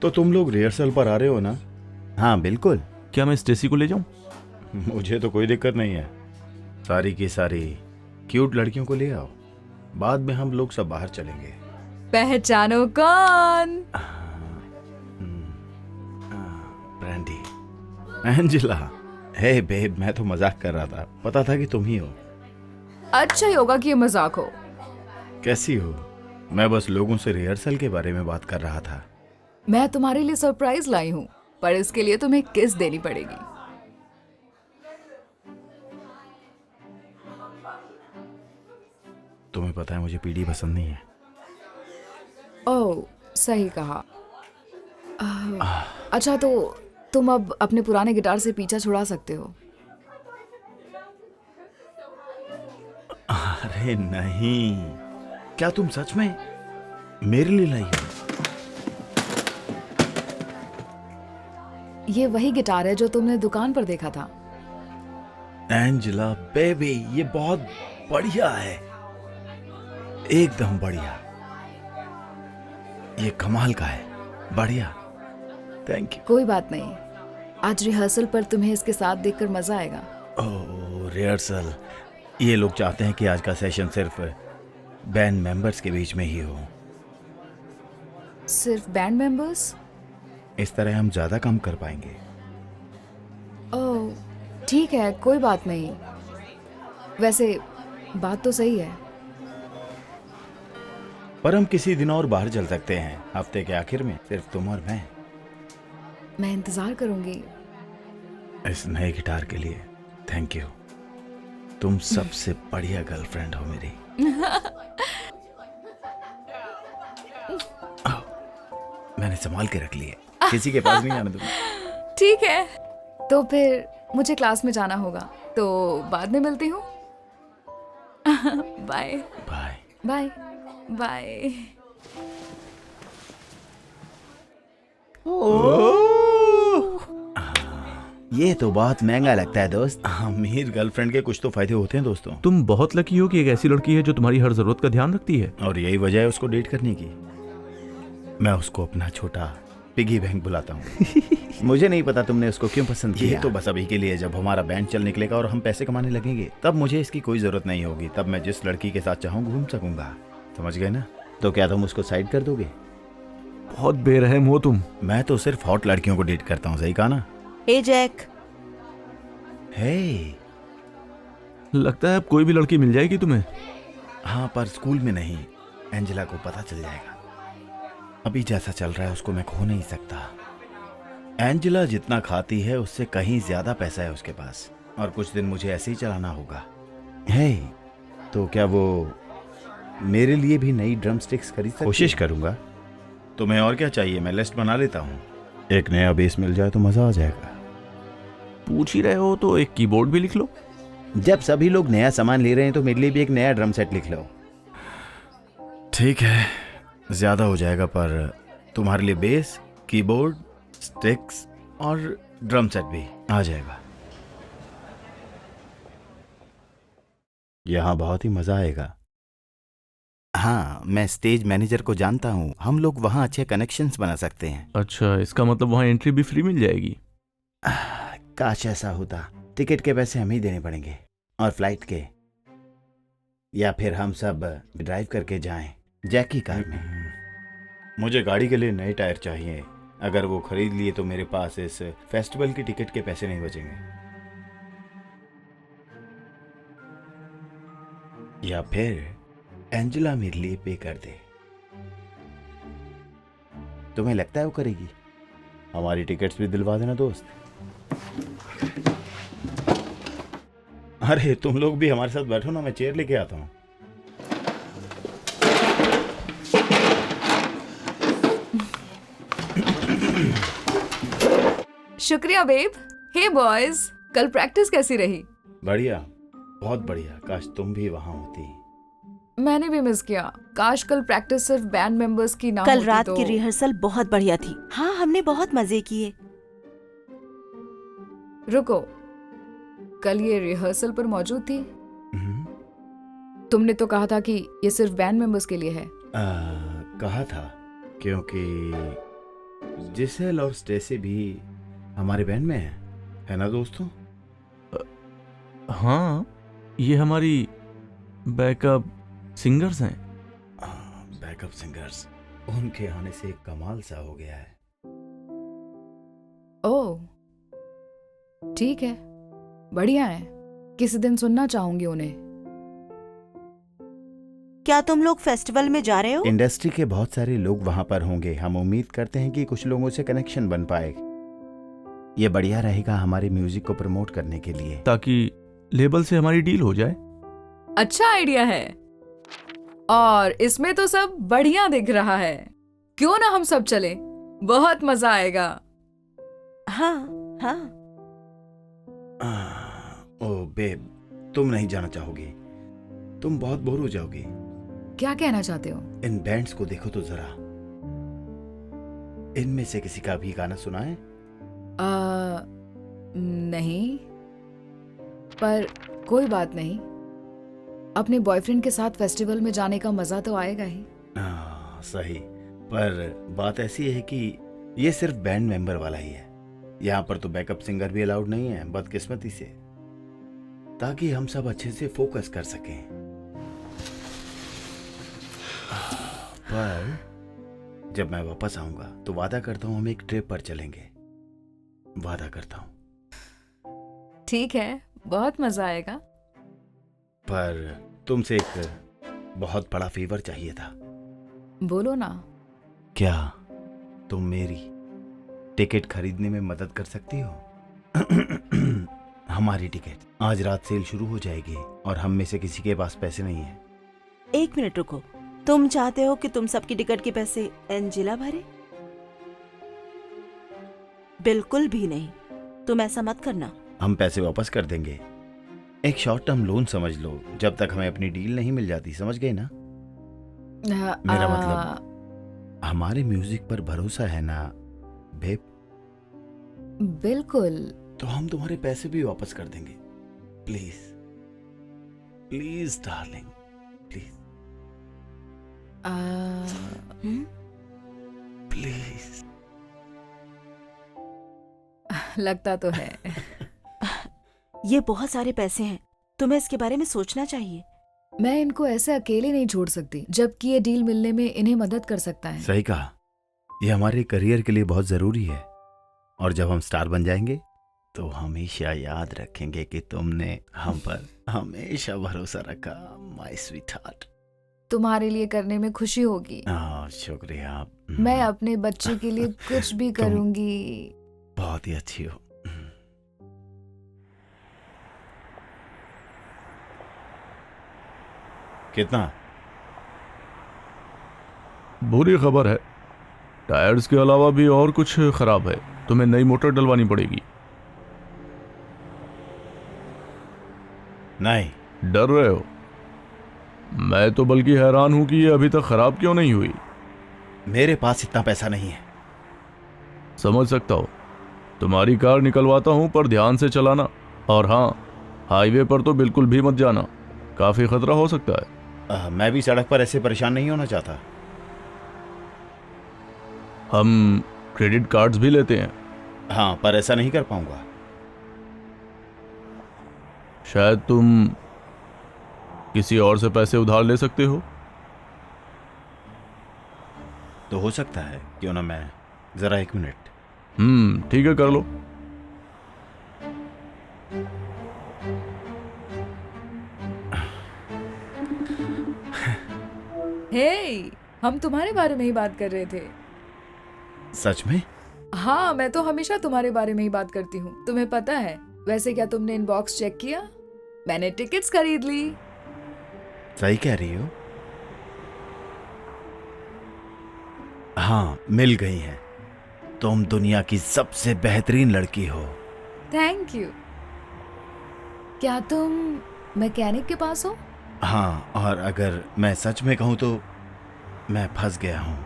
तो तुम लोग रिहर्सल पर आ रहे हो ना? हाँ बिल्कुल। क्या मैं स्टेसी को ले जाऊं? मुझे तो कोई दिक्कत नहीं है। सारी की सारी क्यूट लड़कियों को ले आओ, बाद में हम लोग सब बाहर चलेंगे। पहचानो कौन? Brandy, Angela. हे बेब, मैं तो मजाक कर रहा था, पता था कि तुम ही हो। अच्छा ही होगा कि ये मजाक हो। कैसी हो? मैं बस लोगों से रिहर्सल के बारे में बात कर रहा था। मैं तुम्हारे लिए सरप्राइज लाई हूँ, पर इसके लिए तुम्हें किस देनी पड़ेगी। तुम्हें पता है मुझे पीडी पसंद नहीं है। ओह, सही कहा। अच्छा, तो तुम अब अपने पुराने गिटार से पीछा छुड़ा सकते हो। अरे नहीं, क्या तुम सच में मेरे लिए लाई हो? ये वही गिटार है जो तुमने दुकान पर देखा था। एंजेला बेबी, ये बहुत बढ़िया है, एकदम बढ़िया। ये कमाल का है, बढ़िया। Thank you. कोई बात नहीं, आज रिहर्सल पर तुम्हें इसके साथ देखकर मजा आएगा। ओह, रिहर्सल। ये लोग चाहते हैं कि आज का सेशन सिर्फ बैंड मेंबर्स के बीच में ही हो। सिर्फ बैंड मेंबर्स? इस तरह हम ज्यादा काम कर पाएंगे। ओह, ठीक है, कोई बात नहीं। वैसे बात तो सही है। पर हम किसी दिन और बाहर चल सकते हैं, हफ्ते के आखिर में, सिर्फ तुम और मैं इंतजार करूंगी। इस नए गिटार के लिए थैंक यू। तुम सबसे बढ़िया गर्लफ्रेंड हो मेरी। मैंने संभाल के रख लिए, किसी के पास नहीं आने दूंगा। ठीक है, तो फिर मुझे क्लास में जाना होगा, तो बाद में मिलती हूँ। Bye bye. Bye bye. ये तो बहुत महंगा लगता है दोस्त। अमीर गर्लफ्रेंड के कुछ तो फायदे होते हैं दोस्तों। तुम बहुत लकी हो कि एक ऐसी लड़की है जो तुम्हारी हर जरूरत का ध्यान रखती है। और यही वजह है उसको डेट करने की। मैं उसको अपना छोटा पिगी बैंक बुलाता हूँ। मुझे नहीं पता तुमने उसको क्यों पसंद ये किया। तो बस अभी के लिए, जब हमारा बैंड चल निकलेगा और हम पैसे कमाने लगेंगे, तब मुझे इसकी कोई जरूरत नहीं होगी। तब मैं जिस लड़की के साथ चाहूँ घूम सकूंगा, समझ गए ना? तो क्या तुम उसको साइड कर दोगे? बहुत बेरहम हो तुम। मैं तो सिर्फ हॉट लड़कियों को डेट करता हूँ, सही कहा ना? हे जैक। हे, लगता है अब कोई भी लड़की मिल जाएगी तुम्हें। हाँ, पर स्कूल में नहीं। एंजेला को पता चल जाएगा। अभी जैसा चल रहा है उसको मैं खो नहीं सकता। एंजेला जितना खाती है उससे कहीं ज्यादा पैसा है उसके पास, और कुछ दिन मुझे ऐसे ही चलाना होगा। हे, तो क्या वो मेरे लिए भी नई ड्रम स्टिक्स खरीद सकती है? कोशिश करूंगा। तुम्हें और क्या चाहिए? मैं लिस्ट बना लेता हूँ। एक नया बेस मिल जाए तो मजा आ जाएगा। पूछ ही रहे हो तो एक कीबोर्ड भी लिख लो। जब सभी लोग नया सामान ले रहे हैं तो मेरे लिए भी एक नया ड्रम सेट लिख लो। ठीक है, ज्यादा हो जाएगा, पर तुम्हारे लिए बेस, कीबोर्ड, स्टिक्स और ड्रम सेट भी आ जाएगा। यहाँ बहुत ही मजा आएगा। हाँ, मैं स्टेज मैनेजर को जानता हूँ, हम लोग वहाँ अच्छे कनेक्शंस बना सकते हैं। अच्छा, इसका मतलब वहाँ एंट्री भी फ्री मिल जाएगी। काश ऐसा होता। टिकट के पैसे हम ही देने पड़ेंगे, और फ्लाइट के, या फिर हम सब ड्राइव करके जाएं जैक की कार में। मुझे गाड़ी के लिए नए टायर चाहिए। अगर वो खरीद लिए तो मेरे पास इस फेस्टिवल की टिकट के पैसे नहीं बचेंगे। या फिर एंजेला मेरे लिए पे कर दे। तुम्हें लगता है वो करेगी? हमारी टिकट्स भी दिलवा देना दोस्त। अरे तुम लोग भी हमारे साथ बैठो ना, मैं चेयर लेके आता हूँ। शुक्रिया बेब। हे बॉयज, कल प्रैक्टिस कैसी रही? बढ़िया, बहुत बढ़िया। काश तुम भी वहां होती। मैंने भी मिस किया। काश कल प्रैक्टिस सिर्फ बैंड मेंबर्स की ना कल होती रात तो। की रिहर्सल बहुत बढ़िया थी। हाँ, हमने बहुत मजे किए। रुको, कल ये रिहर्सल पर मौजूद थी? हम्म, तुमने तो कहा था कि ये सिर्फ बैंड मेंबर्स के लिए है। कहा था, क्योंकि जिसेल और स्टेसी भी हमारे बैंड में है ना दोस्तों? हाँ, ये हमारी बैकअप सिंगर्स हैं। बैकअप सिंगर्स, उनके आने से एक कमाल सा हो गया है। ओह, ठीक है, बढ़िया है। किसी दिन सुनना चाहूंगी उन्हें। क्या तुम लोग फेस्टिवल में जा रहे हो? इंडस्ट्री के बहुत सारे लोग वहां पर होंगे। हम उम्मीद करते हैं कि कुछ लोगों से कनेक्शन बन पाए। ये बढ़िया रहेगा हमारे म्यूजिक को प्रमोट करने के लिए। ताकि लेबल से हमारी डील हो जाए। अच्छा आइडिया है, और इसमें तो सब बढ़िया दिख रहा है। क्यों ना हम सब चले, बहुत मजा आएगा। हाँ हाँ। ओह बेब, तुम नहीं जाना चाहोगी? तुम बहुत बोर हो जाओगी। क्या कहना चाहते हो? इन बैंड्स को देखो तो जरा। इनमें से किसी का भी गाना सुना है? नहीं, पर कोई बात नहीं। अपने बॉयफ्रेंड के साथ फेस्टिवल में जाने का मजा तो आएगा ही। सही, पर बात ऐसी है कि ये सिर्फ बैंड मेंबर वाला ही है। यहाँ पर तो बैकअप सिंगर भी अलाउड नहीं है, बदकिस्मती से, ताकि हम सब अच्छे से फोकस कर सकें। पर जब मैं वापस आऊंगा तो वादा करता हूँ हम एक ट्रिप पर चलेंगे। वादा करता हूँ। ठीक है, बहुत मजा आएगा। पर तुमसे एक बहुत बड़ा फेवर चाहिए था। बोलो ना। क्या तुम मेरी टिकट खरीदने में मदद कर सकती हो? हमारी टिकट आज रात सेल शुरू हो जाएगी और हम में से किसी के पास पैसे नहीं है। 1 मिनट रुको। तुम चाहते हो कि तुम सबकी टिकट के पैसे एंजिला भरे? बिल्कुल भी नहीं, तुम ऐसा मत करना। हम पैसे वापस कर देंगे। एक शॉर्ट टर्म लोन समझ लो, जब तक हमें अपनी डील नहीं मिल जाती। समझ गए ना? मेरा मतलब हमारे म्यूजिक पर भरोसा है ना बेब? बिल्कुल। तो हम तुम्हारे पैसे भी वापस कर देंगे। Please please darling, please please. लगता तो है। ये बहुत सारे पैसे हैं, तुम्हें इसके बारे में सोचना चाहिए। मैं इनको ऐसे अकेले नहीं छोड़ सकती, जबकि ये डील मिलने में इन्हें मदद कर सकता है। सही कहा, ये हमारे करियर के लिए बहुत जरूरी है। और जब हम स्टार बन जाएंगे तो हमेशा याद रखेंगे कि तुमने हम पर हमेशा भरोसा रखा, माय स्वीट हार्ट। तुम्हारे लिए करने में खुशी होगी। शुक्रिया। मैं अपने बच्चे के लिए कुछ भी करूंगी। बहुत ही अच्छी हो। कितना? बुरी खबर है, टायर्स के अलावा भी और कुछ खराब है। तुम्हें नई मोटर डलवानी पड़ेगी। नहीं। डर रहे हो? मैं तो बल्कि हैरान हूं कि ये अभी तक खराब क्यों नहीं हुई। मेरे पास इतना पैसा नहीं है। समझ सकता हूं। तुम्हारी कार निकलवाता हूं, पर ध्यान से चलाना। और हाँ, हाईवे पर तो बिल्कुल भी मत जाना, काफी खतरा हो सकता है। मैं भी सड़क पर ऐसे परेशान नहीं होना चाहता। हम क्रेडिट कार्ड्स भी लेते हैं। हाँ, पर ऐसा नहीं कर पाऊंगा। शायद तुम किसी और से पैसे उधार ले सकते हो। तो हो सकता है, क्यों ना मैं जरा 1 मिनट। ठीक है, कर लो। हे, हम तुम्हारे बारे में ही बात कर रहे थे। सच में? हाँ, मैं तो हमेशा तुम्हारे बारे में ही बात करती हूँ, तुम्हें पता है। वैसे क्या तुमने इनबॉक्स चेक किया? मैंने टिकट्स खरीद ली। सही कह रही हो। हाँ, मिल गई हैं। तुम दुनिया की सबसे बेहतरीन लड़की हो। Thank you. क्या तुम मैकेनिक के पास हो? हाँ, और अगर मैं सच में कहूँ तो मैं फंस गया हूँ।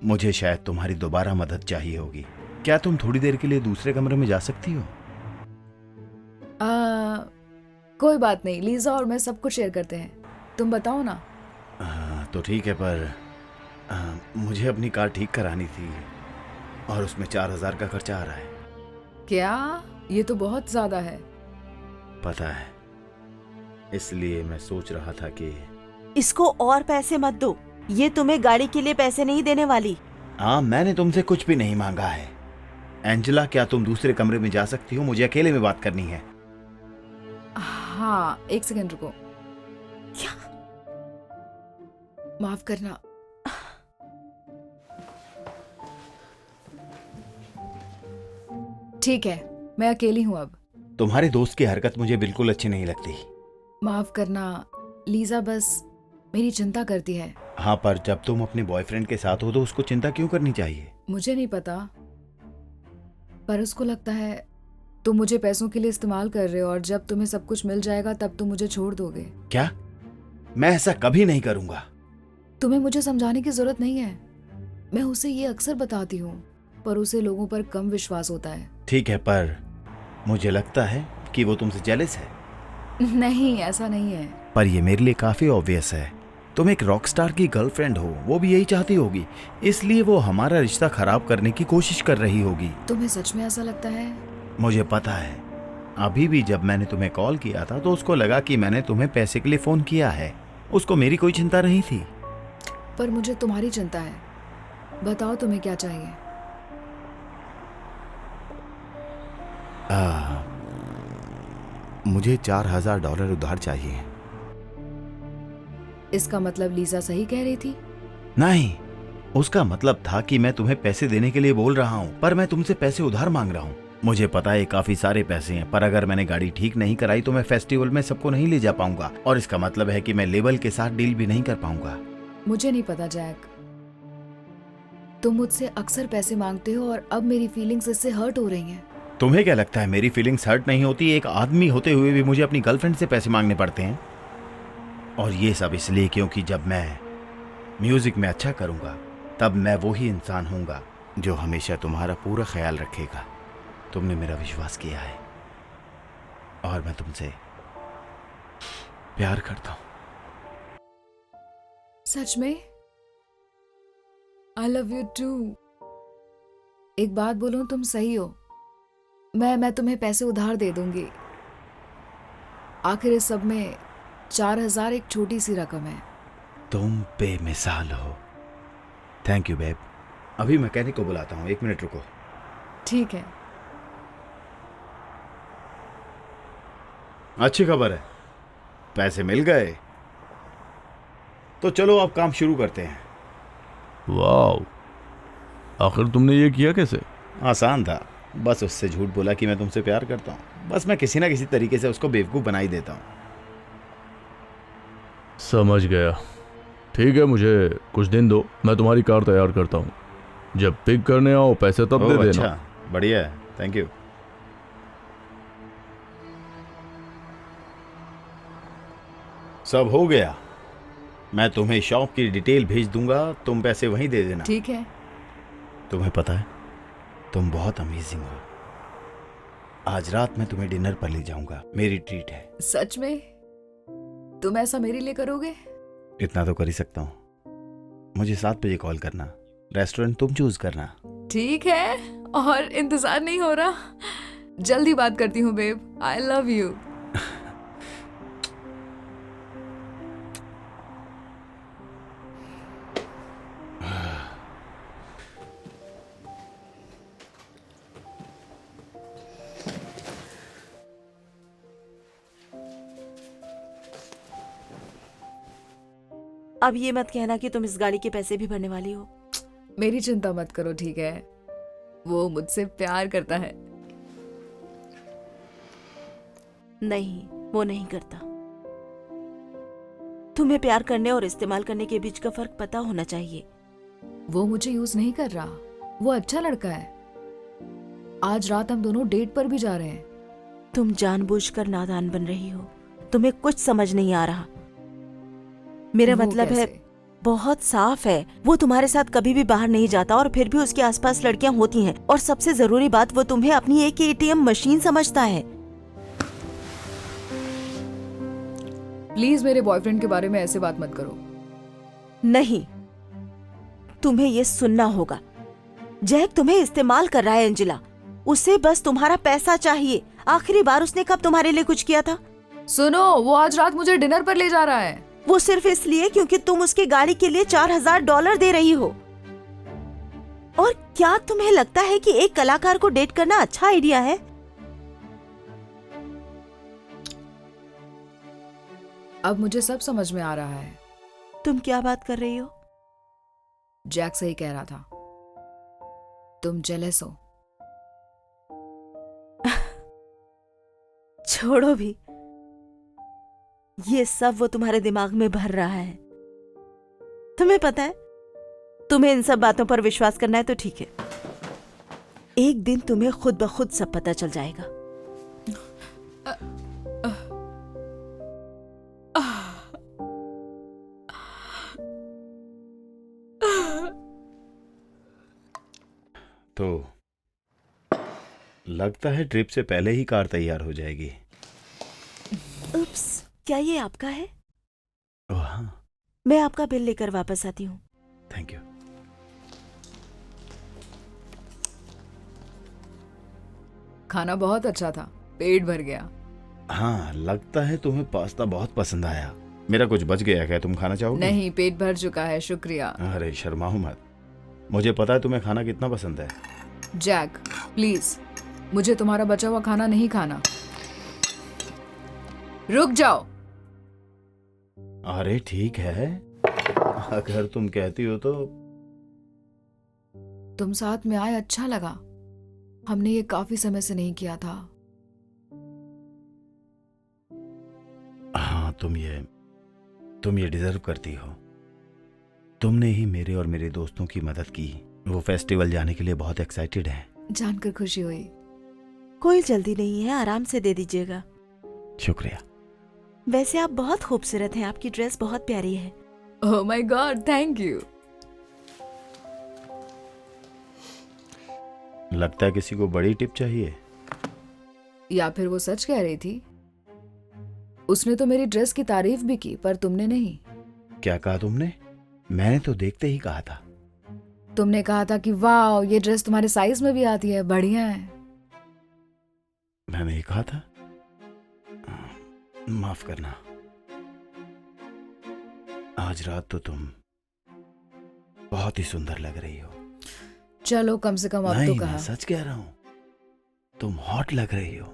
मुझे शायद तुम्हारी दोबारा मदद चाहिए होगी। क्या तुम थोड़ी देर के लिए दूसरे कमरे में जा सकती हो? कोई बात नहीं, लीजा और मैं सब कुछ शेयर करते हैं। तुम बताओ ना। तो ठीक है, पर मुझे अपनी कार ठीक करानी थी। और उसमें 4,000 का खर्चा आ रहा है। क्या? ये तो बहुत ज्यादा है। पता है, इसलिए मैं सोच रहा था कि इसको और पैसे मत दो, ये तुम्हें गाड़ी के लिए पैसे नहीं देने वाली। हाँ, मैंने तुमसे कुछ भी नहीं मांगा है। एंजेला, क्या तुम दूसरे कमरे में जा सकती हो? मुझे अकेले में बात करनी है। हाँ, एक सेकंड रुको। क्या? माफ करना। ठीक है, मैं अकेली हूँ अब। तुम्हारे दोस्त की हरकत मुझे बिल्कुल अच्छी नहीं लगती। माफ करना, लीजा बस मेरी चिंता करती है। हाँ, पर जब तुम अपने बॉयफ्रेंड के साथ हो तो उसको चिंता क्यों करनी चाहिए? मुझे नहीं पता, पर उसको लगता है तुम मुझे पैसों के लिए इस्तेमाल कर रहे हो और जब तुम्हें सब कुछ मिल जाएगा तब तुम मुझे छोड़ दोगे। क्या? मैं ऐसा कभी नहीं करूंगा। तुम्हें मुझे समझाने की जरूरत नहीं है। मैं उसे ये अक्सर बताती हूँ, पर उसे लोगों पर कम विश्वास होता है। ठीक है, पर मुझे लगता है कि वो तुमसे जेलस है। नहीं, ऐसा नहीं है। पर ये मेरे लिए काफी ऑब्वियस है। तुम एक रॉकस्टार की गर्लफ्रेंड हो, वो भी यही चाहती होगी, इसलिए वो हमारा रिश्ता खराब करने की कोशिश कर रही होगी। तुम्हें सच में ऐसा लगता है? मुझे पता है। अभी भी जब मैंने तुम्हें कॉल किया था तो उसको लगा कि मैंने तुम्हें पैसे के लिए फोन किया है। उसको मेरी कोई चिंता नहीं थी। पर मुझे तुम्हारी चिंता है। बताओ तुम्हें क्या चाहिए? मुझे $4,000 उधार चाहिए। इसका मतलब लीजा सही कह रही थी? नहीं, उसका मतलब था कि मैं तुम्हें पैसे देने के लिए बोल रहा हूँ, पर मैं तुमसे पैसे उधार मांग रहा हूँ। मुझे पता है काफी सारे पैसे हैं, पर अगर मैंने गाड़ी ठीक नहीं कराई तो मैं फेस्टिवल में सबको नहीं ले जा पाऊंगा, और इसका मतलब है कि मैं लेबल के साथ डील भी नहीं कर पाऊंगा। मुझे नहीं पता जैक, तुम मुझसे अक्सर पैसे मांगते हो और अब मेरी फीलिंग्स इससे हर्ट हो रही हैं। तुम्हें क्या लगता है मेरी फीलिंग्स हर्ट नहीं होती? एक आदमी होते हुए भी मुझे अपनी गर्लफ्रेंड से पैसे मांगने पड़ते हैं, और ये सब इसलिए क्योंकि जब मैं म्यूजिक में अच्छा करूंगा तब मैं वही इंसान हूंगा जो हमेशा तुम्हारा पूरा ख्याल रखेगा। तुमने मेरा विश्वास किया है और मैं तुमसे प्यार करता हूं। सच में? I love you too. एक बात बोलूं, तुम सही हो। मैं तुम्हें पैसे उधार दे दूंगी। आखिर इस सब में 4,000 एक छोटी सी रकम है। तुम बेमिसाल हो। Thank you babe. अभी मैकेनिक को बुलाता हूँ, 1 मिनट रुको। ठीक है। अच्छी खबर है, पैसे मिल गए। तो चलो अब काम शुरू करते हैं। वाह, आखिर तुमने ये किया कैसे? आसान था, बस उससे झूठ बोला कि मैं तुमसे प्यार करता हूँ। बस मैं किसी ना किसी तरीके से उसको बेवकूफ़ बना ही देता हूँ। समझ गया। ठीक है, मुझे कुछ दिन दो, मैं तुम्हारी कार तैयार करता हूँ। जब पिक करने आओ पैसे तब दे देना। अच्छा, बढ़िया है, थैंक यू। सब हो गया। मैं तुम्हें शॉप की डिटेल भेज दूंगा, तुम पैसे वहीं दे देना। ठीक है। तुम्हें पता है, तुम बहुत अमेजिंग हो। आज रात मैं तुम्हें डिनर पर ले जाऊंगा, मेरी ट्रीट है। सच में? तुम ऐसा मेरे लिए करोगे? इतना तो कर ही सकता हूँ। मुझे 7 बजे कॉल करना, रेस्टोरेंट तुम चूज करना। ठीक है, और इंतजार नहीं हो रहा। जल्दी बात करती हूँ बेब। I love you. अब ये मत कहना कि तुम इस गाड़ी के पैसे भी भरने वाली हो। मेरी चिंता मत करो, ठीक है? वो मुझसे प्यार करता है। नहीं, वो नहीं करता। तुम्हें प्यार करने और इस्तेमाल करने के बीच का फर्क पता होना चाहिए। वो मुझे यूज नहीं कर रहा, वो अच्छा लड़का है। आज रात हम दोनों डेट पर भी जा रहे हैं। तुम जानबूझकर नादान बन रही हो, तुम्हें कुछ समझ नहीं आ रहा। मेरा वो मतलब है, कैसे? बहुत साफ है, वो तुम्हारे साथ कभी भी बाहर नहीं जाता और फिर भी उसके आसपास लड़कियां होती हैं, और सबसे जरूरी बात, वो तुम्हें अपनी एक एटीएम मशीन समझता है। प्लीज मेरे बॉयफ्रेंड के बारे में ऐसे बात मत करो। नहीं, तुम्हें ये सुनना होगा। जैक तुम्हें इस्तेमाल कर रहा है एंजिला। उसे बस तुम्हारा पैसा चाहिए। आखिरी बार उसने कब तुम्हारे लिए कुछ किया था? सुनो, वो आज रात मुझे डिनर पर ले जा रहा है। वो सिर्फ इसलिए क्योंकि तुम उसकी गाड़ी के लिए $4000 दे रही हो। और क्या तुम्हें लगता है कि एक कलाकार को डेट करना अच्छा आइडिया है? अब मुझे सब समझ में आ रहा है। तुम क्या बात कर रही हो? जैक सही कह रहा था, तुम जेलस हो। छोड़ो भी, ये सब वो तुम्हारे दिमाग में भर रहा है। तुम्हें पता है, तुम्हें इन सब बातों पर विश्वास करना है तो ठीक है। एक दिन तुम्हें खुद ब खुद सब पता चल जाएगा। तो लगता है ट्रिप से पहले ही कार तैयार हो जाएगी। उप्स, क्या ये आपका है? ओह हाँ, मैं आपका बिल लेकर वापस आती हूँ। Thank you. खाना बहुत अच्छा था, पेट भर गया। हाँ, लगता है तुम्हें पास्ता बहुत पसंद आया। मेरा कुछ बच गया, क्या तुम खाना चाहोगे? नहीं, पेट भर चुका है, शुक्रिया। अरे शर्माओ मत, मुझे पता है तुम्हें खाना कितना पसंद है। जैक, प्लीज, मुझे तुम्हारा बचा हुआ खाना नहीं खाना। रुक जाओ। अरे ठीक है, अगर तुम कहती हो तो। तुम साथ में आए, अच्छा लगा। हमने ये काफी समय से नहीं किया था। हाँ, तुम ये डिजर्व करती हो। तुमने ही मेरे और मेरे दोस्तों की मदद की। वो फेस्टिवल जाने के लिए बहुत एक्साइटेड हैं। जानकर खुशी हुई। कोई जल्दी नहीं है, आराम से दे दीजिएगा। शुक्रिया। वैसे आप बहुत खूबसूरत हैं, आपकी ड्रेस बहुत प्यारी है। Oh my God, thank you. लगता है किसी को बड़ी टिप चाहिए। या फिर वो सच कह रही थी। उसने तो मेरी ड्रेस की तारीफ भी की, पर तुमने नहीं। क्या कहा तुमने? मैंने तो देखते ही कहा था। तुमने कहा था कि वाह, ये ड्रेस तुम्हारे साइज में भी आती है, बढ़िया है। मैंने ये कहा था? माफ करना। आज रात तो तुम बहुत ही सुंदर लग रही हो। चलो, कम से कम अब तो नहीं, कहा। मैं सच कह रहा हूं, तुम हॉट लग रही हो।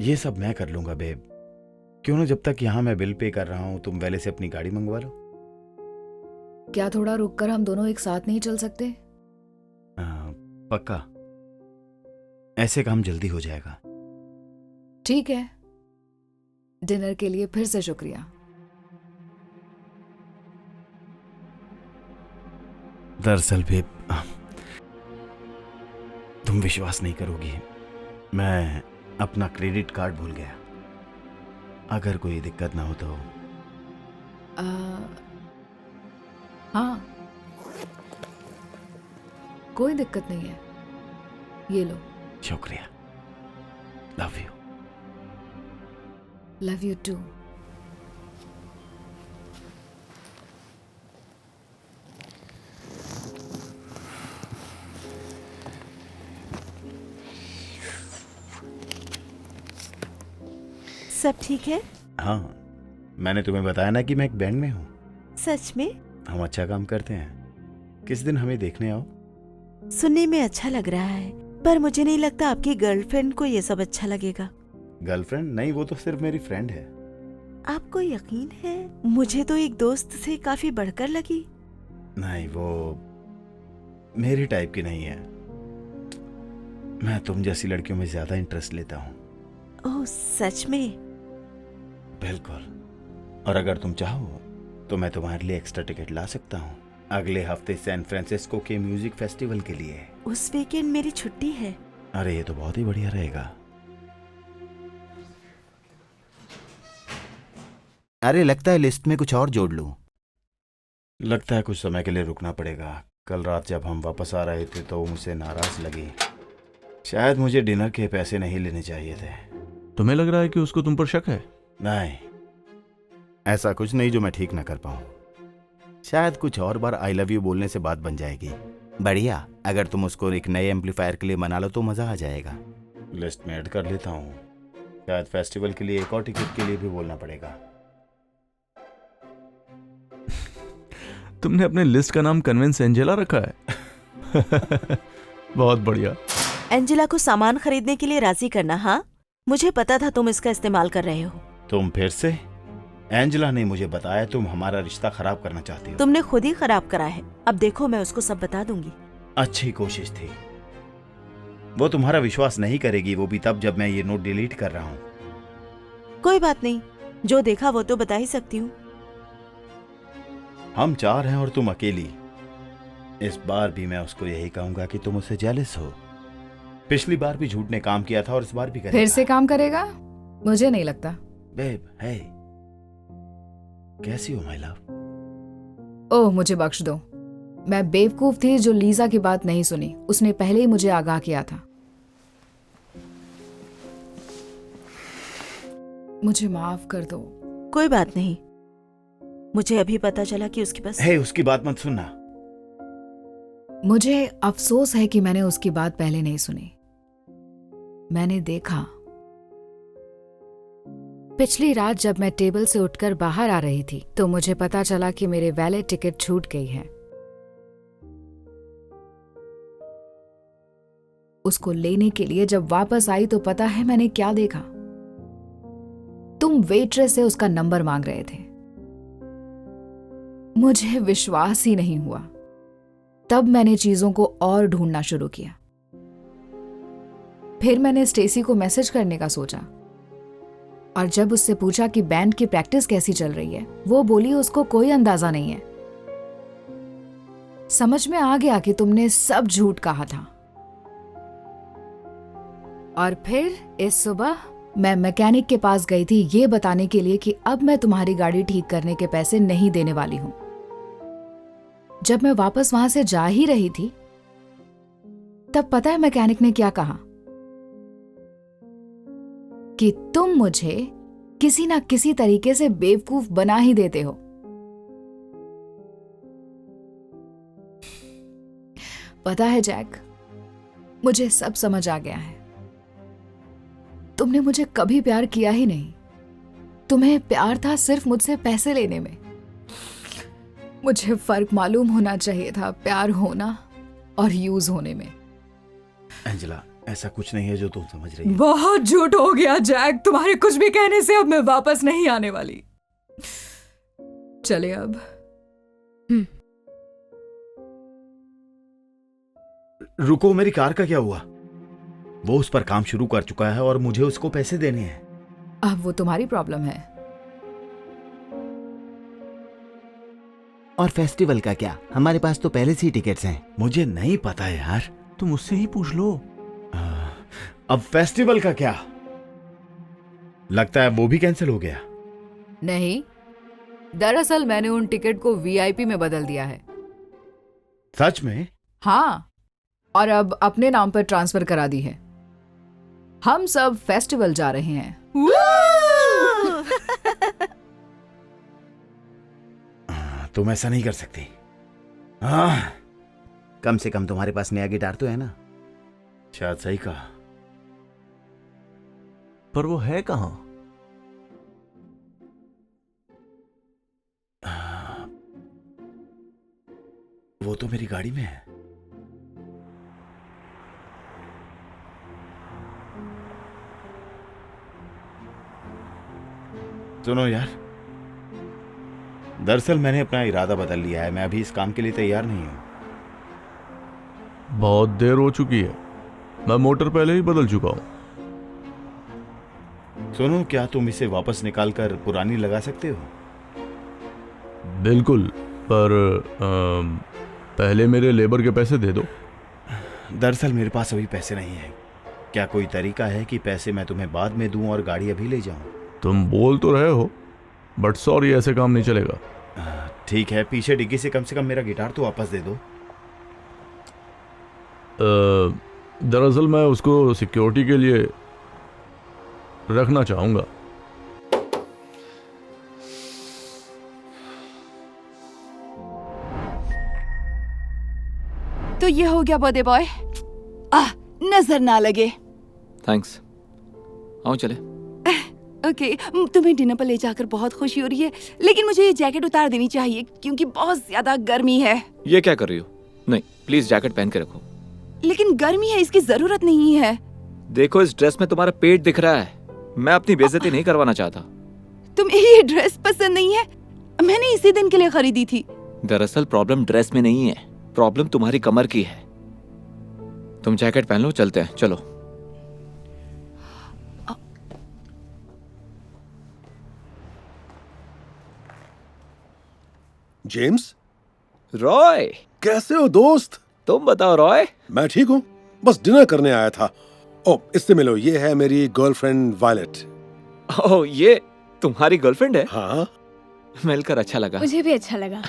ये सब मैं कर लूंगा बेब। क्यों ना जब तक यहां मैं बिल पे कर रहा हूं, तुम पहले से अपनी गाड़ी मंगवा लो। क्या थोड़ा रुककर हम दोनों एक साथ नहीं चल सकते? पक्का, ऐसे काम जल्दी हो जाएगा। ठीक है। डिनर के लिए फिर से शुक्रिया। दरअसल बेब, तुम विश्वास नहीं करोगी, मैं अपना क्रेडिट कार्ड भूल गया। अगर कोई दिक्कत ना हो तो। हाँ, कोई दिक्कत नहीं है। ये लो। शुक्रिया। Love you. Love you too. सब ठीक है? हाँ, मैंने तुम्हें बताया ना कि मैं एक बैंड में हूँ। सच में? हम अच्छा काम करते हैं। किस दिन हमें देखने आओ। सुनने में अच्छा लग रहा है, पर मुझे नहीं लगता आपकी गर्लफ्रेंड को ये सब अच्छा लगेगा। गर्लफ्रेंड नहीं, वो तो सिर्फ मेरी फ्रेंड है। आपको यकीन है? मुझे तो एक दोस्त से काफी बढ़कर लगी। नहीं, वो मेरी टाइप की नहीं है। मैं तुम जैसी लड़कियों में ज्यादा इंटरेस्ट लेता हूँ। ओह, सच में? बिल्कुल। और अगर तुम चाहो तो मैं तुम्हारे लिए एक्स्ट्रा टिकट ला सकता हूँ अगले हफ्ते सैन फ्रांसिस्को के म्यूजिक फेस्टिवल के लिए। उस वीकेंड मेरी छुट्टी है। अरे ये तो बहुत ही बढ़िया रहेगा। अरे लगता है लिस्ट में कुछ और जोड़ लूं। लगता है कुछ समय के लिए रुकना पड़ेगा। कल रात जब हम वापस आ रहे थे तो मुझसे नाराज लगी। शायद मुझे डिनर के पैसे नहीं लेने चाहिए थे। तुम्हें लग रहा है कि उसको तुम पर शक है? नहीं, ऐसा कुछ नहीं जो मैं ठीक ना कर पाऊं। शायद कुछ और बार आई लव यू बोलने से बात बन जाएगी। बढ़िया, अगर तुम उसको एक नए एम्पलीफायर के लिए मना लो तो मजा आ जाएगा। लिस्ट में ऐड कर लेता हूँ। शायद फेस्टिवल के लिए एक और टिकट के लिए भी बोलना पड़ेगा। तुमने अपने लिस्ट का नाम कन्विंस एंजेला रखा है। बहुत बढ़िया। एंजेला को सामान खरीदने के लिए राजी करना। हाँ, मुझे पता था तुम इसका इस्तेमाल कर रहे हो। तुम फिर से? एंजेला ने मुझे बताया तुम हमारा रिश्ता खराब करना चाहती हो। तुमने खुद ही खराब करा है। अब देखो, मैं उसको सब बता दूंगी। अच्छी कोशिश थी। वो तुम्हारा विश्वास नहीं करेगी, वो भी तब जब मैं ये नोट डिलीट कर रहा हूँ। कोई बात नहीं, जो देखा वो तो बता ही सकती हूँ। हम 4 हैं और तुम अकेली। इस बार भी मैं उसको यही कहूंगा कि तुम उससे जेलस हो। पिछली बार भी झूठ ने काम किया था और इस बार भी करेगा। फिर से काम करेगा? मुझे नहीं लगता। बेब, हे, कैसी हो माय लव? ओह, मुझे बख्श दो। मैं बेवकूफ थी जो लीजा की बात नहीं सुनी। उसने पहले ही मुझे आगाह किया था। मुझे माफ कर दो। कोई बात नहीं, मुझे अभी पता चला कि उसके पास हे, उसकी बात मत सुनना। मुझे अफसोस है कि मैंने उसकी बात पहले नहीं सुनी। मैंने देखा पिछली रात जब मैं टेबल से उठकर बाहर आ रही थी तो मुझे पता चला कि मेरे वैलेट टिकट छूट गई है। उसको लेने के लिए जब वापस आई तो पता है मैंने क्या देखा? तुम वेट्रेस से उसका नंबर मांग रहे थे। मुझे विश्वास ही नहीं हुआ। तब मैंने चीजों को और ढूंढना शुरू किया। फिर मैंने स्टेसी को मैसेज करने का सोचा और जब उससे पूछा कि बैंड की प्रैक्टिस कैसी चल रही है, वो बोली उसको कोई अंदाजा नहीं है। समझ में आ गया कि तुमने सब झूठ कहा था। और फिर इस सुबह मैं मैकेनिक के पास गई थी ये बताने के लिए कि अब मैं तुम्हारी गाड़ी ठीक करने के पैसे नहीं देने वाली हूं। जब मैं वापस वहां से जा ही रही थी तब पता है मैकेनिक ने क्या कहा? कि तुम मुझे किसी ना किसी तरीके से बेवकूफ बना ही देते हो। पता है जैक, मुझे सब समझ आ गया है। तुमने मुझे कभी प्यार किया ही नहीं। तुम्हें प्यार था सिर्फ मुझसे पैसे लेने में। मुझे फर्क मालूम होना चाहिए था प्यार होना और यूज होने में। एंजेला, ऐसा कुछ नहीं है जो तुम समझ रही हो। बहुत झूठ हो गया जैक। तुम्हारे कुछ भी कहने से अब मैं वापस नहीं आने वाली। चले अब। रुको, मेरी कार का क्या हुआ? वो उस पर काम शुरू कर चुका है और मुझे उसको पैसे देने हैं। अब वो तुम्हारी प्रॉब्लम है। और फेस्टिवल का क्या? हमारे पास तो पहले से ही टिकट्स हैं। मुझे नहीं पता है यार। तुम उससे ही पूछ लो। अब फेस्टिवल का क्या? लगता है वो भी कैंसिल हो गया। नहीं, दरअसल मैंने उन टिकट को वीआईपी में बदल दिया है। सच में? हाँ, और अब अपने नाम पर ट्रांसफर करा दी है। हम सब फेस्टिवल जा रहे हैं। तुम ऐसा नहीं कर सकती। कम से कम तुम्हारे पास नया गिटार तो है ना? शायद सही कहा। पर वो है कहां? वो तो मेरी गाड़ी में है। सुनो यार, दरअसल मैंने अपना इरादा बदल लिया है। मैं अभी इस काम के लिए तैयार नहीं हूं। बहुत देर हो चुकी है। मैं मोटर पहले ही बदल चुका हूं। सुनो, क्या तुम इसे वापस निकाल कर पुरानी लगा सकते हो? बिल्कुल, पर पहले मेरे लेबर के पैसे दे दो। दरअसल मेरे पास अभी पैसे नहीं है। क्या कोई तरीका है कि पैसे मैं तुम्हें बाद में दूं और गाड़ी अभी ले जाऊं? तुम बोल तो रहे हो, बट सॉरी, ऐसे काम नहीं चलेगा। ठीक है, पीछे डिग्गी से कम मेरा गिटार तो वापस दे दो। दरअसल मैं उसको सिक्योरिटी के लिए रखना चाहूंगा। तो ये हो गया बर्थडे बॉय। नजर ना लगे। थैंक्स। आओ चले। ओके, तुम्हें डिनर पर ले जाकर बहुत खुशी हो रही है, लेकिन मुझे ये जैकेट उतार देनी चाहिए क्योंकि बहुत ज्यादा गर्मी है। ये क्या कर रही हो? नहीं, प्लीज जैकेट पहन के रखो। लेकिन गर्मी है, इसकी जरूरत नहीं है। देखो, इस ड्रेस में तुम्हारा पेट दिख रहा है। मैं अपनी बेइज्जती नहीं करवाना चाहता। तुम्हें ये ड्रेस पसंद नहीं है? मैंने इसी दिन के लिए खरीदी थी। दरअसल प्रॉब्लम ड्रेस में नहीं है, प्रॉब्लम तुम्हारी कमर की है। तुम जैकेट पहन लो, चलते हैं, चलो। जेम्स, रॉय, कैसे हो दोस्त? तुम बताओ रॉय। मैं ठीक हूँ, बस डिनर करने आया था। ओ, इससे मिलो, ये है मेरी गर्लफ्रेंड वायलेट। ओह, ये तुम्हारी गर्लफ्रेंड है? हाँ, मिलकर अच्छा लगा। मुझे भी अच्छा लगा।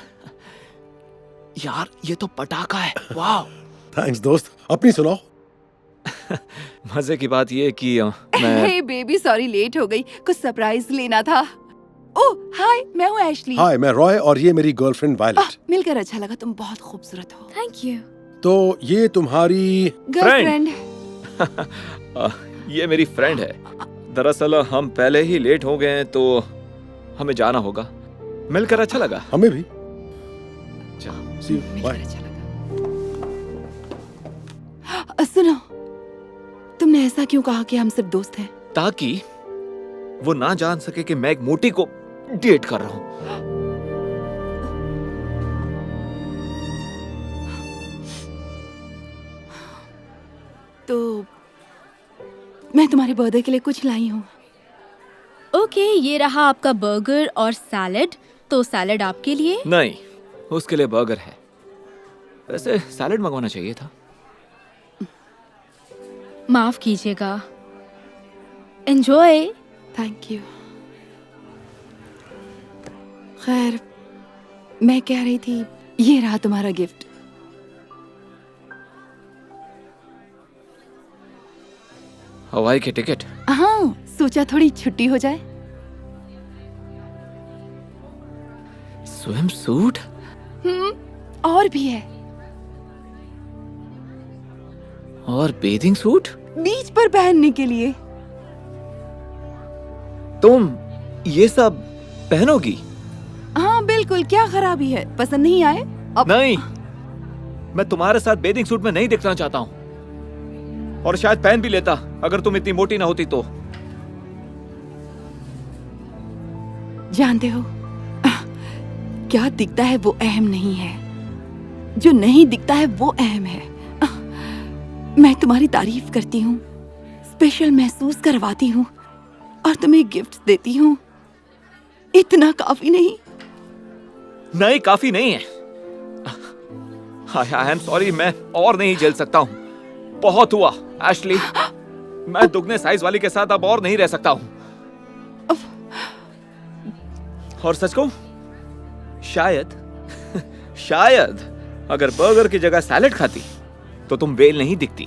यार, ये तो पटाखा है। वाह। थैंक्स दोस्त। अपनी सुनाओ। मजे की बात ये कि मैं हे बेबी, सॉरी लेट हो गई, कुछ सरप्राइज लेना था। ओह हाय, मैं हूँ एशली। हाय, मैं रॉय और ये मेरी गर्लफ्रेंड वायलेट। मिलकर अच्छा लगा, तुम बहुत खूबसूरत हो। Thank you. तो ये तुम्हारी गर्लफ्रेंड। ये मेरी फ्रेंड है। दरअसल हम पहले ही लेट हो गए हैं, तो हमें जाना होगा। मिलकर अच्छा लगा। हमें भी। चलो। See you. मिलकर Bye. अच्छा लगा। सुनो, तुमने ऐसा क्यों कहा कि हम सिर्फ दोस्त हैं? ताकि वो ना जान सके कि मैं एक मोटी को डेट कर रहा हूं। तो मैं तुम्हारे बर्थडे के लिए कुछ लाई हूँ। ओके, ये रहा आपका बर्गर और सैलेड। तो सैलेड आपके लिए। नहीं, उसके लिए बर्गर है। वैसे सैलेड मंगवाना चाहिए था। माफ कीजिएगा। एंजॉय। Thank you. खैर, मैं कह रही थी, ये रहा तुम्हारा गिफ्ट। हवाई के टिकट। हाँ, सोचा थोड़ी छुट्टी हो जाए। Swim suit. और भी है। और बेथिंग सूट। बीच पर पहनने के लिए। तुम ये सब पहनोगी? हाँ बिल्कुल, क्या खराबी है? पसंद नहीं आए? अब नहीं, मैं तुम्हारे साथ बेथिंग सूट में नहीं दिखना चाहता हूँ। और शायद पहन भी लेता अगर तुम इतनी मोटी ना होती तो। जानते हो, क्या दिखता है वो अहम नहीं है, जो नहीं दिखता है वो अहम है। मैं तुम्हारी तारीफ करती हूँ, स्पेशल महसूस करवाती हूँ और तुम्हें गिफ्ट देती हूँ। इतना काफी नहीं? नहीं, काफी नहीं है। आई एम सॉरी, मैं और नहीं झेल सकता हूँ। बहुत हुआ एशली। मैं दुगने साइज वाली के साथ अब और नहीं रह सकता हूँ। और सच कहूं, शायद अगर बर्गर की जगह सैलेड खाती तो तुम वेल नहीं दिखती।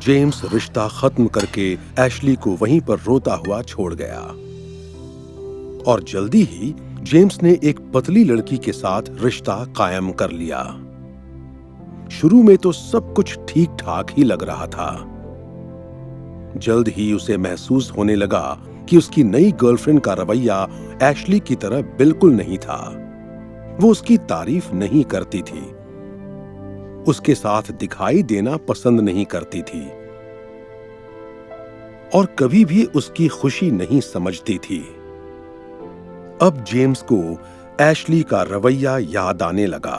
जेम्स रिश्ता खत्म करके एशली को वहीं पर रोता हुआ छोड़ गया और जल्दी ही जेम्स ने एक पतली लड़की के साथ रिश्ता कायम कर लिया। शुरू में तो सब कुछ ठीक ठाक ही लग रहा था। जल्द ही उसे महसूस होने लगा कि उसकी नई गर्लफ्रेंड का रवैया एशली की तरह बिल्कुल नहीं था। वो उसकी तारीफ नहीं करती थी, उसके साथ दिखाई देना पसंद नहीं करती थी और कभी भी उसकी खुशी नहीं समझती थी। अब जेम्स को एशली का रवैया याद आने लगा।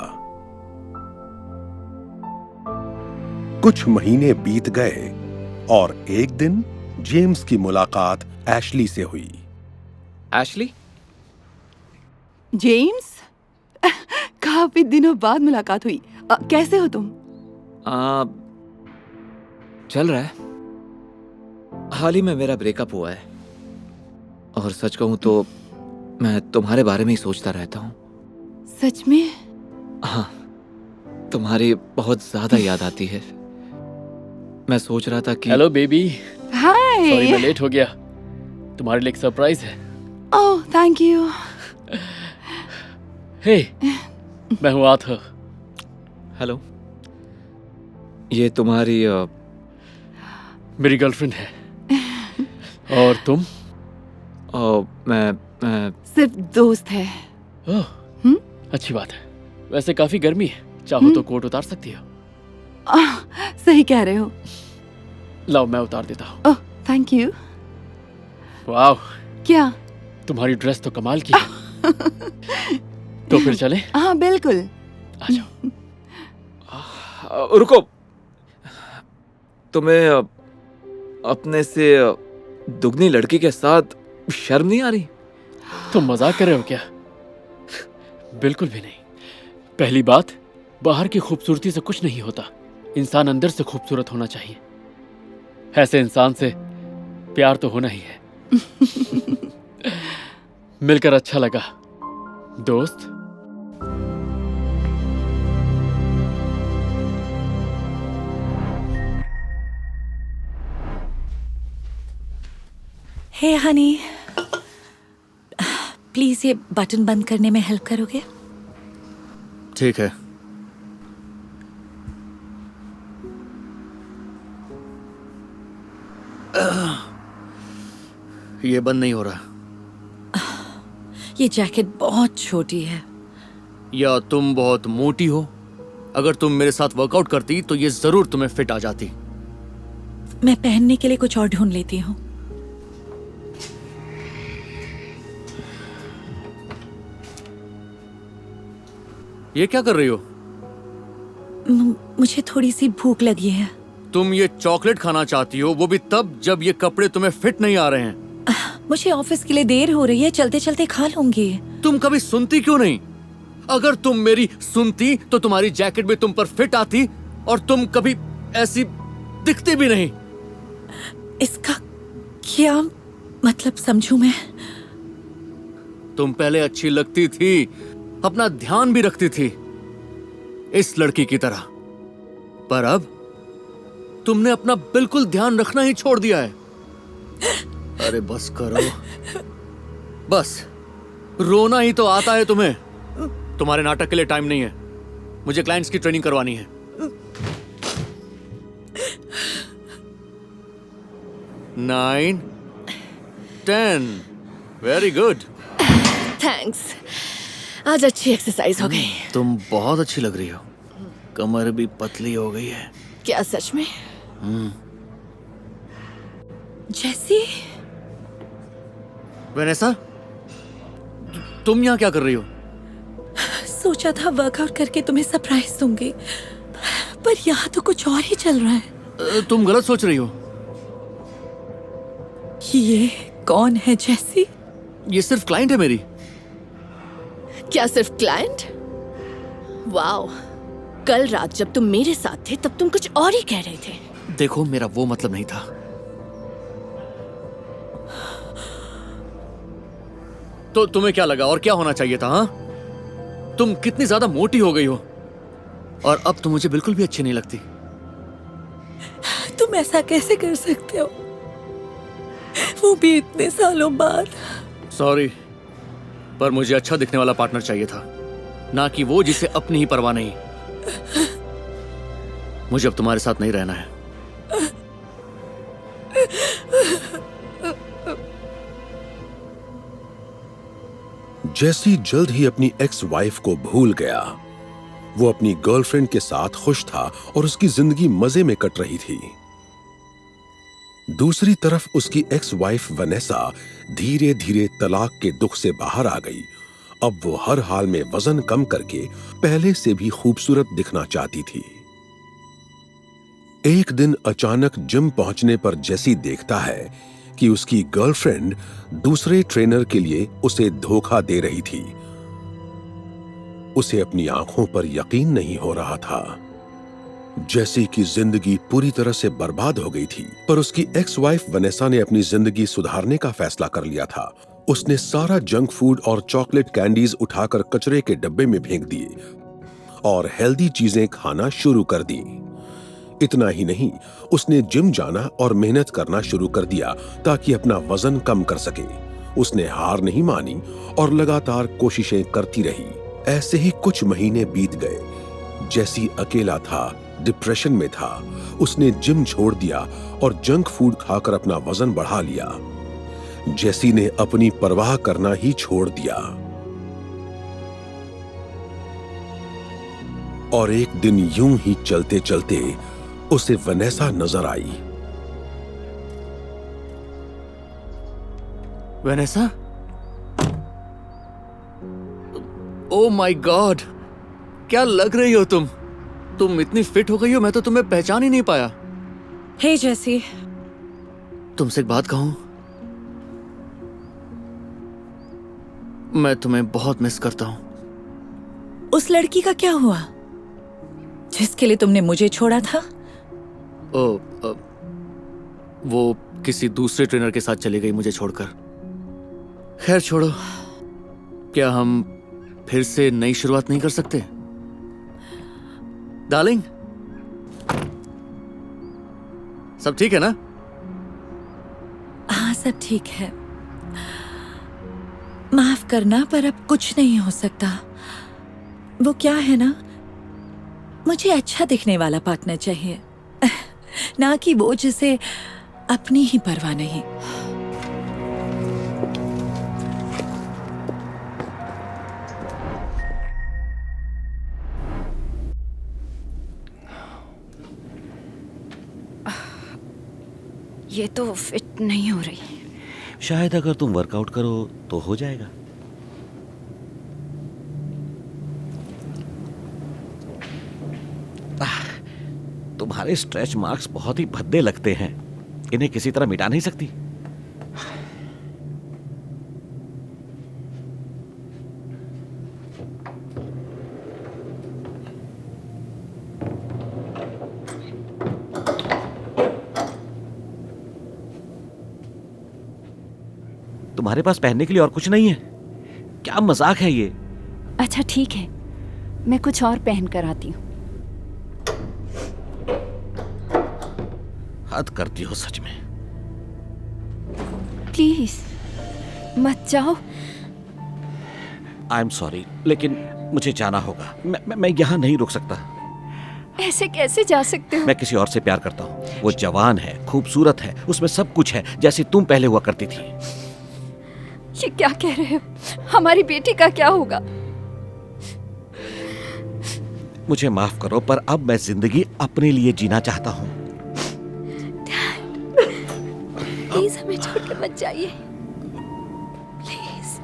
कुछ महीने बीत गए और एक दिन जेम्स की मुलाकात एशली से हुई। एशली? जेम्स, काफी दिनों बाद मुलाकात हुई। कैसे हो तुम? चल रहा है। हाल ही में मेरा ब्रेकअप हुआ है और सच कहूं तो मैं तुम्हारे बारे में ही सोचता रहता हूँ। सच में? हाँ, तुम्हारी बहुत ज्यादा याद आती है। मैं सोच रहा था कि हेलो बेबी, हाय। सॉरी मैं लेट हो गया। तुम्हारे लिए एक सरप्राइज है। Oh thank you. हे, मैं हूँ आर्थर। हेलो। ये तुम्हारी मेरी गर्लफ्रेंड है। और तुम? मैं सिर्फ दोस्त है। ओह, अच्छी बात है। वैसे काफी गर्मी है, चाहो तो कोट उतार सकती हो। सही कह रहे हो। लाओ मैं उतार देता हूँ। ओह, थैंक यू। वाह, क्या? तुम्हारी ड्रेस तो कमाल की है। तो फिर चले? हाँ बिल्कुल। आ जाओ। रुको, तुम्हें अपने से दुगनी लड़की के साथ शर्म नहीं आ रही? तुम मजाक कर रहे हो क्या? बिल्कुल भी नहीं। पहली बात, बाहर की खूबसूरती से कुछ नहीं होता, इंसान अंदर से खूबसूरत होना चाहिए। ऐसे इंसान से प्यार तो होना ही है। मिलकर अच्छा लगा दोस्त। हे हनी, प्लीज ये बटन बंद करने में हेल्प करोगे? ठीक है। ये बंद नहीं हो रहा। ये जैकेट बहुत छोटी है। या तुम बहुत मोटी हो? अगर तुम मेरे साथ वर्कआउट करती तो ये जरूर तुम्हें फिट आ जाती। मैं पहनने के लिए कुछ और ढूंढ लेती हूँ। ये क्या कर रही हो? मुझे थोड़ी सी भूख लगी है। तुम ये चॉकलेट खाना चाहती हो, वो भी तब जब ये कपड़े तुम्हें फिट नहीं आ रहे हैं। मुझे ऑफिस के लिए देर हो रही है, चलते चलते खा लूंगी। तुम कभी सुनती क्यों नहीं? अगर तुम मेरी सुनती तो तुम्हारी जैकेट भी तुम पर फिट आती और तुम कभी ऐसी दिखती भी नहीं। इसका क्या मतलब समझूं मैं? तुम पहले अच्छी लगती थी, अपना ध्यान भी रखती थी, इस लड़की की तरह। पर अब तुमने अपना बिल्कुल ध्यान रखना ही छोड़ दिया है। अरे बस करो, बस रोना ही तो आता है तुम्हें। तुम्हारे नाटक के लिए टाइम नहीं है, मुझे क्लाइंट्स की ट्रेनिंग करवानी है। 9, 10, वेरी गुड। थैंक्स, आज अच्छी एक्सरसाइज हो गई। तुम बहुत अच्छी लग रही हो, कमर भी पतली हो गई है। क्या सच में? जैसी? वेनेसा, तुम यहाँ क्या कर रही हो? सोचा था वर्कआउट करके तुम्हें सरप्राइज दूंगी, पर यहाँ तो कुछ और ही चल रहा है। तुम गलत सोच रही हो। ये कौन है जैसी? ये सिर्फ क्लाइंट है मेरी। क्या सिर्फ क्लाइंट? वाओ, कल रात जब तुम मेरे साथ थे तब तुम कुछ और ही कह रहे थे। देखो, मेरा वो मतलब नहीं था। तो तुम्हें क्या लगा और क्या होना चाहिए था? हाँ, तुम कितनी ज्यादा मोटी हो गई हो और अब तो मुझे बिल्कुल भी अच्छी नहीं लगती। तुम ऐसा कैसे कर सकते हो, वो भी इतने सालों बाद? सॉरी, पर मुझे अच्छा दिखने वाला पार्टनर चाहिए था, ना कि वो जिसे अपनी ही परवाह नहीं। मुझे अब तुम्हारे साथ नहीं रहना है। जैसी जल्द ही अपनी एक्स वाइफ को भूल गया। वो अपनी गर्लफ्रेंड के साथ खुश था और उसकी जिंदगी मजे में कट रही थी। दूसरी तरफ उसकी एक्स वाइफ वनेसा धीरे धीरे तलाक के दुख से बाहर आ गई। अब वो हर हाल में वजन कम करके पहले से भी खूबसूरत दिखना चाहती थी। एक दिन अचानक जिम पहुंचने पर जैसी देखता है कि उसकी गर्लफ्रेंड दूसरे ट्रेनर के लिए उसे धोखा दे रही थी। उसे अपनी आंखों पर यकीन नहीं हो रहा था। जैसी की जिंदगी पूरी तरह से बर्बाद हो गई थी, पर उसकी एक्स वाइफ वनेसा ने अपनी जिंदगी सुधारने का फैसला कर लिया था। उसने सारा जंक फूड और चॉकलेट कैंडीज उठाकर कचरे के डब्बे में फेंक दिए और हेल्दी चीजें खाना शुरू कर दी। इतना ही नहीं, उसने जिम जाना और मेहनत करना शुरू कर दिया ताकि अपना वजन कम कर सके। उसने हार नहीं मानी और लगातार कोशिशें करती रही। ऐसे ही कुछ महीने बीत गए। जैसी अकेला था, डिप्रेशन में था। उसने जिम छोड़ दिया और जंक फूड खाकर अपना वजन बढ़ा लिया। जेसी ने अपनी परवाह करना ही छोड़ दिया। और एक दिन यूं ही चलते चलते उसे वनेसा नजर आई। वेनेसा? ओ माय गॉड, क्या लग रही हो तुम? तुम इतनी फिट हो गई हो, मैं तो तुम्हें पहचान ही नहीं पाया। हे जेसी, तुमसे एक बात कहूं? मैं तुम्हें बहुत मिस करता हूं। उस लड़की का क्या हुआ जिसके लिए तुमने मुझे छोड़ा था? वो किसी दूसरे ट्रेनर के साथ चली गई मुझे छोड़कर। खैर छोड़ो, क्या हम फिर से नई शुरुआत नहीं कर सकते? डार्लिंग, सब ठीक है ना? हाँ, सब ठीक है। माफ करना, पर अब कुछ नहीं हो सकता। वो क्या है ना, मुझे अच्छा दिखने वाला पार्टनर चाहिए, ना कि वो जिसे अपनी ही परवाह नहीं। ये तो फिट नहीं हो रही। शायद अगर तुम वर्कआउट करो तो हो जाएगा। तुम्हारे स्ट्रेच मार्क्स बहुत ही भद्दे लगते हैं। इन्हें किसी तरह मिटा नहीं सकती? तुम्हारे पास पहनने के लिए और कुछ नहीं है? क्या मजाक है ये? अच्छा ठीक है, मैं कुछ और पहन कर आती हूँ। हद करती हो सच में। प्लीज मत जाओ। आई एम सॉरी, लेकिन मुझे जाना होगा। मैं यहाँ नहीं रुक सकता। ऐसे कैसे जा सकते हो? मैं किसी और से प्यार करता हूँ। वो जवान है, खूबसूरत है, उसमें सब कुछ है जैसी तुम पहले हुआ करती थी। ये क्या कह रहे हो? हमारी बेटी का क्या होगा? मुझे माफ करो, पर अब मैं जिंदगी अपने लिए जीना चाहता हूँ। प्लीज हमें छोड़ के मत जाइए, प्लीज।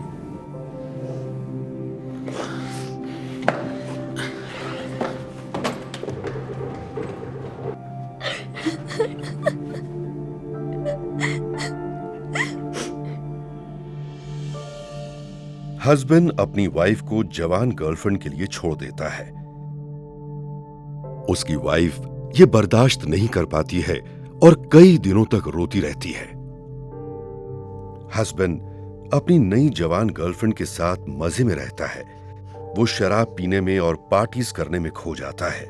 हस्बैंड अपनी वाइफ को जवान गर्लफ्रेंड के लिए छोड़ देता है। उसकी वाइफ ये बर्दाश्त नहीं कर पाती है और कई दिनों तक रोती रहती है। हस्बैंड अपनी नई जवान गर्लफ्रेंड के साथ मजे में रहता है। वो शराब पीने में और पार्टीज करने में खो जाता है।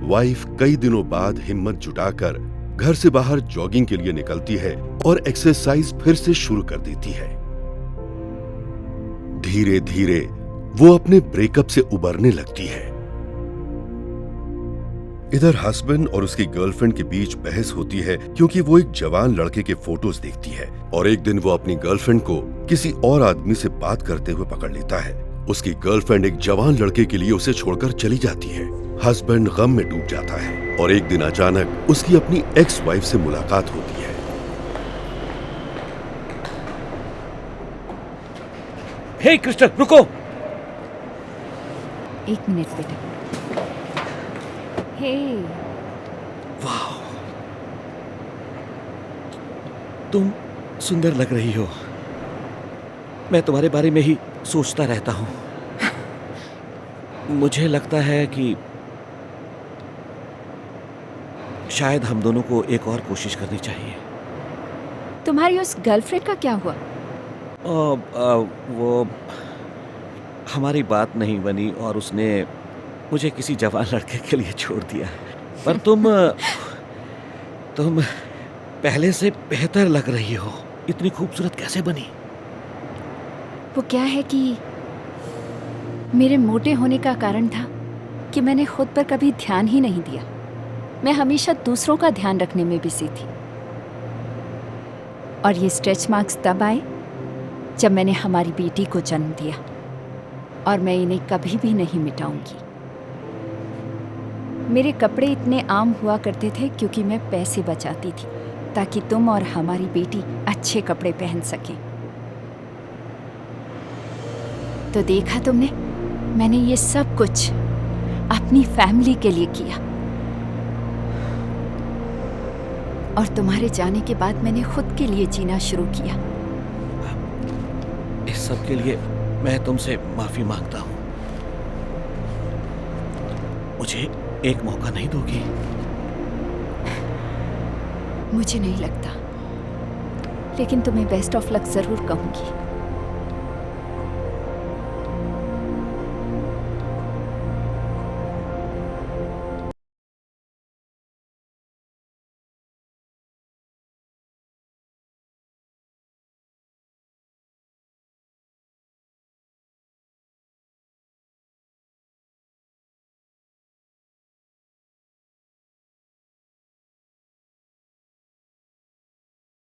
वाइफ कई दिनों बाद हिम्मत जुटाकर घर से बाहर जॉगिंग के लिए निकलती है और एक्सरसाइज फिर से शुरू कर देती है। धीरे धीरे वो अपने ब्रेकअप से उबरने लगती है। इधर हस्बैंड और उसकी गर्लफ्रेंड के बीच बहस होती है क्योंकि वो एक जवान लड़के के फोटोज देखती है और एक दिन वो अपनी गर्लफ्रेंड को किसी और आदमी से बात करते हुए पकड़ लेता है। उसकी गर्लफ्रेंड एक जवान लड़के के लिए उसे छोड़कर चली जाती है। हस्बैंड गम में डूब जाता है और एक दिन अचानक उसकी अपनी एक्स वाइफ से मुलाकात होती है। हे क्रिस्टल, रुको। एक मिनट बेटा। हे, वाह, तुम सुंदर लग रही हो। मैं तुम्हारे बारे में ही सोचता रहता हूं। मुझे लगता है कि शायद हम दोनों को एक और कोशिश करनी चाहिए। तुम्हारी उस गर्लफ्रेंड का क्या हुआ? वो हमारी बात नहीं बनी और उसने मुझे किसी जवान लड़के के लिए छोड़ दिया। पर तुम पहले से बेहतर लग रही हो। इतनी खूबसूरत कैसे बनी? वो क्या है कि मेरे मोटे होने का कारण था कि मैंने खुद पर कभी ध्यान ही नहीं दिया। मैं हमेशा दूसरों का ध्यान रखने में बिजी थी। और ये स्ट्रेच मार्क्स तब आए जब मैंने हमारी बेटी को जन्म दिया, और मैं इन्हें कभी भी नहीं मिटाऊंगी। मेरे कपड़े इतने आम हुआ करते थे क्योंकि मैं पैसे बचाती थी ताकि तुम और हमारी बेटी अच्छे कपड़े पहन सकें। तो देखा तुमने, मैंने ये सब कुछ अपनी फैमिली के लिए किया। और तुम्हारे जाने के बाद मैंने खुद के लिए जीना शुरू किया। इस सब के लिए मैं तुमसे माफी मांगता हूँ। मुझे एक मौका नहीं दोगी? मुझे नहीं लगता, लेकिन तुम्हें बेस्ट ऑफ लक जरूर कहूंगी।